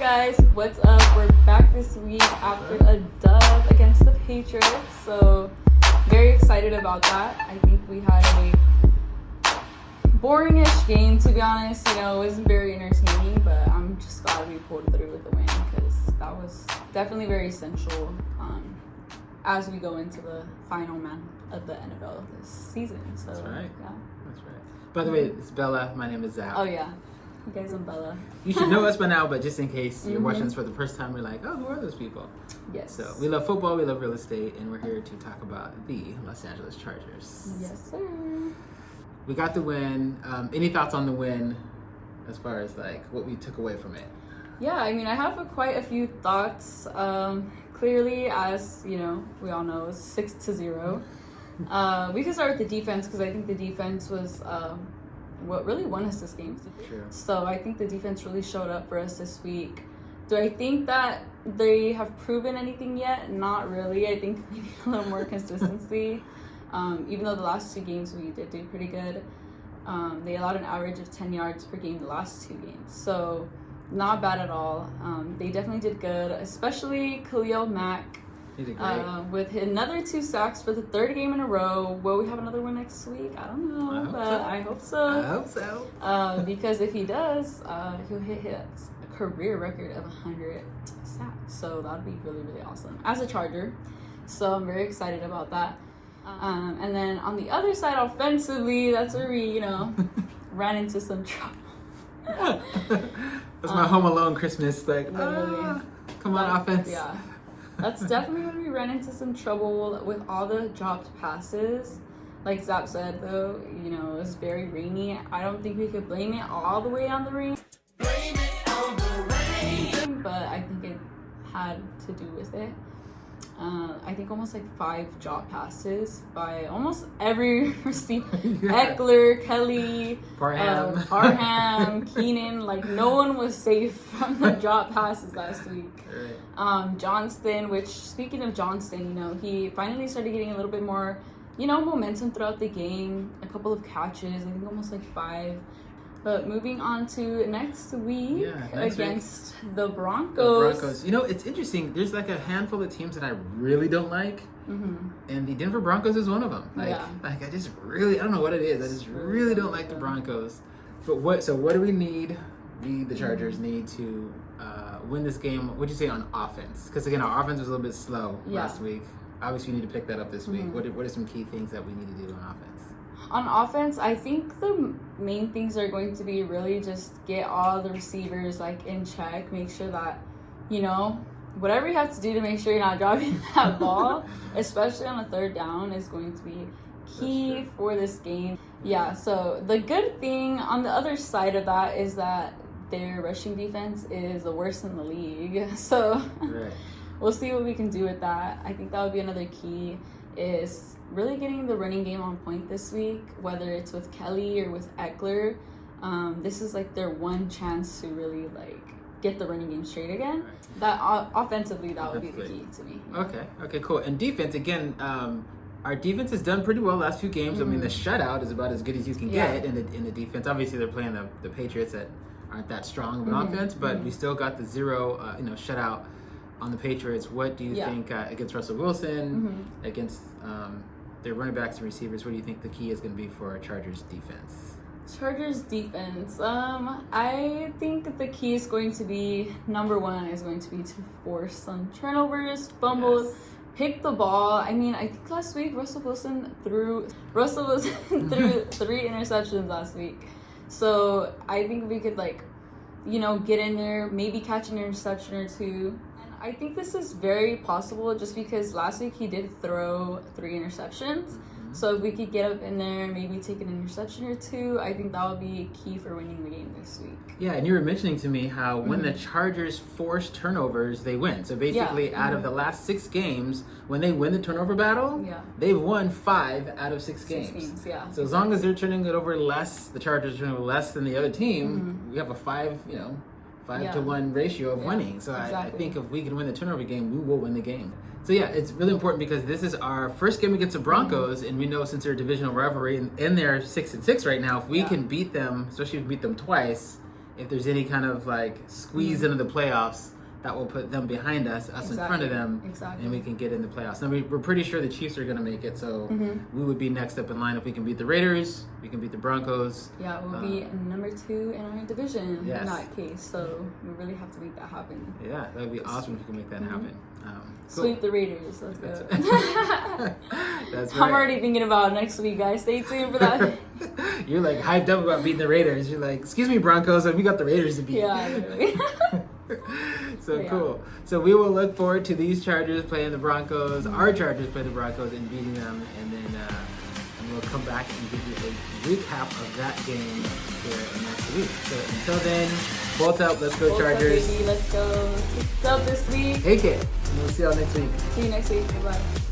guys, what's up? We're back this week after a dub against the Patriots, so very excited about that. I think we had a boring-ish game, to be honest. You know, it wasn't very entertaining, but I'm just glad we pulled through with the win because that was definitely very essential as we go into the final month of the NFL this season. So, that's right. Yeah. That's right. By the way, it's Bella. My name is Zap. Oh yeah. You guys, I'm Bella. You should know us by now, but just in case you're watching this for the first time, you're like, oh, who are those people? Yes. So we love football, we love real estate, and we're here to talk about the Los Angeles Chargers. Yes, sir. We got the win. Any thoughts on the win as far as like what we took away from it? Yeah, I mean, I have quite a few thoughts. Clearly, as you know, we all know, it's 6-0. We can start with the defense because I think the defense was what really won us this game. True. So I think the defense really showed up for us this week. Do I think that they have proven anything yet? Not really. I think we need a little more consistency. Even though the last two games we did do pretty good. They allowed an average of 10 yards per game the last two games. So not bad at all. They definitely did good, especially Khalil Mack. He did great. With another 2 sacks for the third game in a row. Will we have another one next week? I don't know, I hope so. I hope so. Because if he does, he'll hit his career record of 100 sacks. So that would be really, really awesome as a Charger. So I'm very excited about that. And then on the other side, offensively, that's where we, ran into some trouble. That's my Home Alone Christmas. Like, come on, offense. Yeah. That's definitely when we ran into some trouble with all the dropped passes. Like Zap said, though, it was very rainy. I don't think we could blame it all the way on the rain. Blame it on the rain. But I think it had to do with it. I think almost like 5 drop passes by almost every receiver. Yeah. Eckler, Kelly, Parham, Keenan. Like no one was safe from the drop passes last week. Right. Johnston, which speaking of Johnston, he finally started getting a little bit more, momentum throughout the game. A couple of catches, I think almost like 5. But moving on to next week against the Broncos. It's interesting. There's like a handful of teams that I really don't like. Mm-hmm. And the Denver Broncos is one of them. I don't know what it is. I just really don't like the Broncos. But what do we need? The Chargers need to win this game. What'd you say on offense? Because again, our offense was a little bit slow last week. Obviously, we need to pick that up this week. What are some key things that we need to do on offense? On offense, I think the main things are going to be really just get all the receivers in check. Make sure that, whatever you have to do to make sure you're not dropping that ball, especially on a third down, is going to be key for this game. Yeah, so the good thing on the other side of that is that their rushing defense is the worst in the league. So we'll see what we can do with that. I think that would be another key is really getting the running game on point this week, whether it's with Kelly or with Eckler. This is their one chance to really get the running game straight again. That offensively, that would be the key to me. Okay, cool. And defense, again, our defense has done pretty well last few games. I mean, the shutout is about as good as you can get in the defense. Obviously, they're playing the Patriots that aren't that strong of an offense, but we still got the 0 shutout on the Patriots. What do you think against Russell Wilson, against their running backs and receivers? What do you think the key is going to be for our Chargers defense? Chargers defense. I think the key is going to be, number one, is going to be to force some turnovers, fumbles, pick the ball. I mean, I think last week Russell Wilson threw 3 interceptions last week. So I think we could get in there, maybe catch an interception or 2. I think this is very possible just because last week he did throw 3 interceptions. So if we could get up in there, maybe take an interception or 2, I think that would be key for winning the game this week. Yeah, and you were mentioning to me how when the Chargers force turnovers, they win. So basically, out of the last 6 games, when they win the turnover battle, they've won 5 out of 6 games. So as long as they're turning it over less, the Chargers are turning it over less than the other team, we have a 5 to 1 ratio of winning. So I think if we can win the turnover game, we will win the game. So yeah, it's really important because this is our first game against the Broncos, and we know since they're a divisional rivalry and they're 6-6 right now, if we can beat them, especially if we beat them twice, if there's any kind of like squeeze into the playoffs, that will put them behind us in front of them, and we can get in the playoffs. And we're pretty sure the Chiefs are going to make it, so we would be next up in line if we can beat the Raiders, we can beat the Broncos. Yeah, we'll be number 2 in our division in that case, so we really have to make that happen. Yeah, that would be awesome if we can make that happen. Cool. Sweep the Raiders, let's go. That's right. I'm already thinking about next week, guys. Stay tuned for that. You're like hyped up about beating the Raiders. You're like, excuse me, Broncos, we got the Raiders to beat. Yeah, literally. So cool. So we will look forward to these Chargers playing the Broncos, our Chargers playing the Broncos and beating them, and then and we'll come back and give you a recap of that game here next week. So until then, bolt up, let's go Chargers. Up, baby, let's go. What's up this week? Take it. We'll see y'all next week. See you next week. Bye.